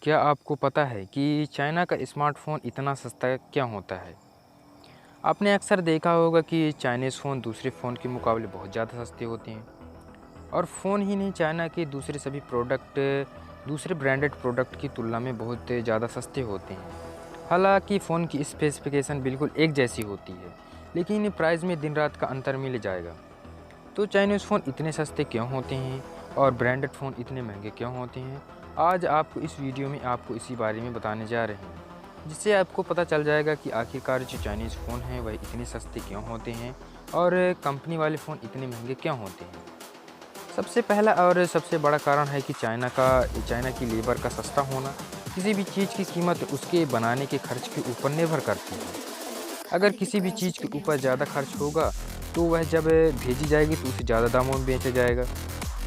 क्या आपको पता है कि चाइना का स्मार्टफ़ोन इतना सस्ता क्यों होता है? आपने अक्सर देखा होगा कि चाइनीज़ फ़ोन दूसरे फ़ोन के मुकाबले बहुत ज़्यादा सस्ते होते हैं और फ़ोन ही नहीं, चाइना के दूसरे सभी प्रोडक्ट दूसरे ब्रांडेड प्रोडक्ट की तुलना में बहुत ज़्यादा सस्ते होते हैं। हालाँकि फ़ोन की स्पेसिफ़िकेशन बिल्कुल एक जैसी होती है, लेकिन प्राइस में दिन रात का अंतर मिल जाएगा। तो चाइनीज़ फ़ोन इतने सस्ते क्यों होते हैं और ब्रांडेड फ़ोन इतने महंगे क्यों होते हैं? आज आपको इस वीडियो में आपको इसी बारे में बताने जा रहे हैं, जिससे आपको पता चल जाएगा कि आखिरकार जो चाइनीज़ फ़ोन हैं वह इतने सस्ते क्यों होते हैं और कंपनी वाले फ़ोन इतने महंगे क्यों होते हैं। सबसे पहला और सबसे बड़ा कारण है कि चाइना की लेबर का सस्ता होना। किसी भी चीज़ की कीमत उसके बनाने के खर्च के ऊपर निर्भर करती है। अगर किसी भी चीज़ के ऊपर ज़्यादा खर्च होगा, तो वह जब भेजी जाएगी तो उसे ज़्यादा दामों में बेचा जाएगा।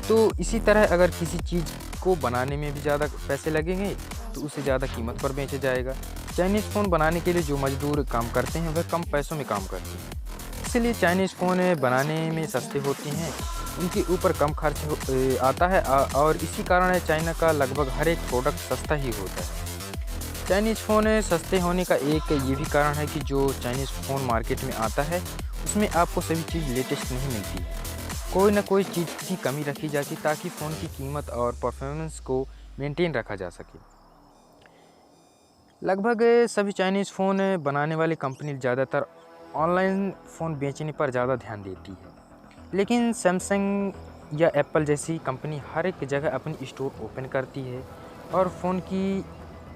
तो इसी तरह अगर किसी चीज़ को बनाने में भी ज़्यादा पैसे लगेंगे, तो उसे ज़्यादा कीमत पर बेचा जाएगा। चाइनीज़ फ़ोन बनाने के लिए जो मज़दूर काम करते हैं, वह कम पैसों में काम करते हैं। इसलिए चाइनीज़ फ़ोन बनाने में सस्ते होते हैं, उनके ऊपर कम खर्च आता है और इसी कारण है चाइना का लगभग हर एक प्रोडक्ट सस्ता ही होता है। चाइनीज़ फ़ोन सस्ते होने का एक ये भी कारण है कि जो चाइनीज़ फ़ोन मार्केट में आता है, उसमें आपको सभी चीज़ लेटेस्ट नहीं मिलती है। कोई ना कोई चीज़ की कमी रखी जाती है ताकि फ़ोन की कीमत और परफॉर्मेंस को मेंटेन रखा जा सके। लगभग सभी चाइनीज़ फ़ोन बनाने वाली कंपनी ज़्यादातर ऑनलाइन फ़ोन बेचने पर ज़्यादा ध्यान देती है। लेकिन सैमसंग या एप्पल जैसी कंपनी हर एक जगह अपनी स्टोर ओपन करती है और फ़ोन की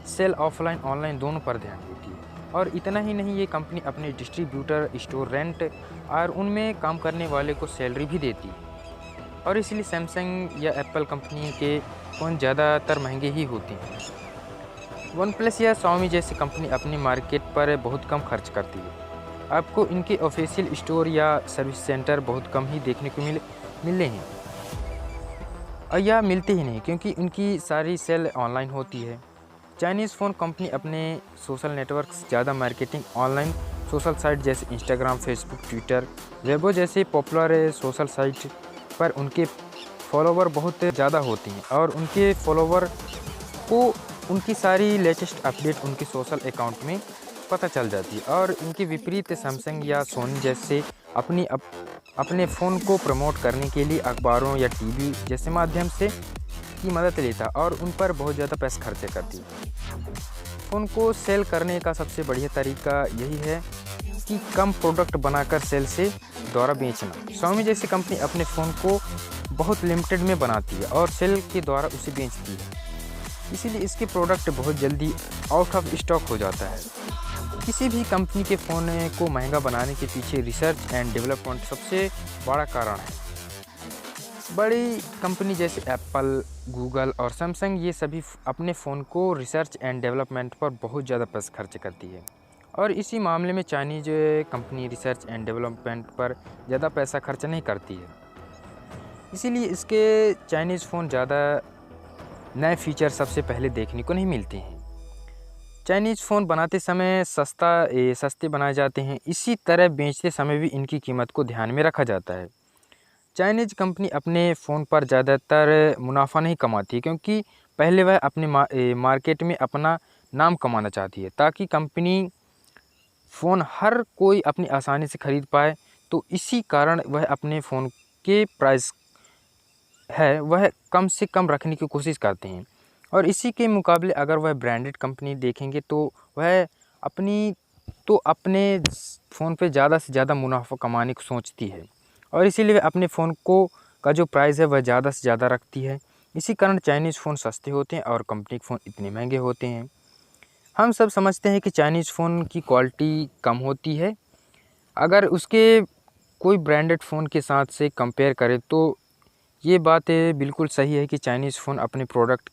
सेल ऑफलाइन ऑनलाइन दोनों पर ध्यान देती है। और इतना ही नहीं, ये कंपनी अपने डिस्ट्रीब्यूटर, स्टोर रेंट और उनमें काम करने वाले को सैलरी भी देती है। और इसलिए सैमसंग या एप्पल कंपनी के फ़ोन ज़्यादातर महंगे ही होते हैं। वन प्लस या Xiaomi जैसी कंपनी अपनी मार्केट पर बहुत कम खर्च करती है। आपको इनके ऑफिशियल स्टोर या सर्विस सेंटर बहुत कम ही देखने को मिले हैं और या मिलते ही नहीं, क्योंकि उनकी सारी सेल ऑनलाइन होती है। चाइनीज़ फ़ोन कंपनी अपने सोशल नेटवर्क्स ज़्यादा मार्केटिंग ऑनलाइन सोशल साइट जैसे इंस्टाग्राम, फेसबुक, ट्विटर, वेबो जैसे पॉपुलर सोशल साइट पर उनके फॉलोवर बहुत ज़्यादा होते हैं और उनके फॉलोवर को उनकी सारी लेटेस्ट अपडेट उनके सोशल अकाउंट में पता चल जाती है। और इनके विपरीत सैमसंग या सोनी जैसे अपने फ़ोन को प्रमोट करने के लिए अखबारों या टीवी जैसे माध्यम से की मदद लेता और उन पर बहुत ज़्यादा पैसे खर्चे करती है। फ़ोन को सेल करने का सबसे बढ़िया तरीका यही है कि कम प्रोडक्ट बनाकर सेल से द्वारा बेचना। Xiaomi जैसी कंपनी अपने फ़ोन को बहुत लिमिटेड में बनाती है और सेल के द्वारा उसे बेचती है, इसीलिए इसके प्रोडक्ट बहुत जल्दी आउट ऑफ स्टॉक हो जाता है। किसी भी कंपनी के फ़ोन को महंगा बनाने के पीछे रिसर्च एंड डेवलपमेंट सबसे बड़ा कारण है। बड़ी कंपनी जैसे एप्पल, गूगल और सैमसंग, ये सभी अपने फ़ोन को रिसर्च एंड डेवलपमेंट पर बहुत ज़्यादा पैसे खर्च करती है और इसी मामले में Chinese company research and development पर ज़्यादा पैसा खर्च नहीं करती है। इसीलिए इसके चाइनीज़ फ़ोन ज़्यादा नए फीचर सबसे पहले देखने को नहीं मिलते हैं। चाइनीज़ फ़ोन बनाते समय सस्ते बनाए जाते हैं, इसी तरह बेचते समय भी इनकी कीमत को ध्यान में रखा जाता है। चाइनीज़ कंपनी अपने फ़ोन पर ज़्यादातर मुनाफा नहीं कमाती है, क्योंकि पहले वह अपने मार्केट में अपना नाम कमाना चाहती है ताकि कंपनी फ़ोन हर कोई अपनी आसानी से खरीद पाए। तो इसी कारण वह अपने फ़ोन के प्राइस है वह कम से कम रखने की कोशिश करते हैं। और इसी के मुकाबले अगर वह ब्रांडेड कंपनी देखेंगे तो वह अपने फ़ोन पे ज़्यादा से ज़्यादा मुनाफ़ा कमाने को सोचती है और इसीलिए वह अपने फ़ोन को का जो प्राइस है वह ज़्यादा से ज़्यादा रखती है। इसी कारण चाइनीज़ फ़ोन सस्ते होते हैं और कंपनी के फ़ोन इतने महंगे होते हैं। हम सब समझते हैं कि चाइनीज़ फ़ोन की क्वालिटी कम होती है। अगर उसके कोई ब्रांडेड फ़ोन के साथ से कंपेयर करें तो ये बात बिल्कुल सही है कि चाइनीज़ फ़ोन अपने प्रोडक्ट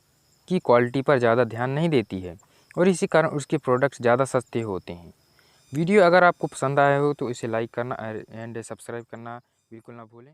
की क्वालिटी पर ज़्यादा ध्यान नहीं देती है और इसी कारण उसके प्रोडक्ट्स ज़्यादा सस्ते होते हैं। वीडियो अगर आपको पसंद आया हो तो इसे लाइक करना एंड सब्सक्राइब करना बिल्कुल ना भूलें।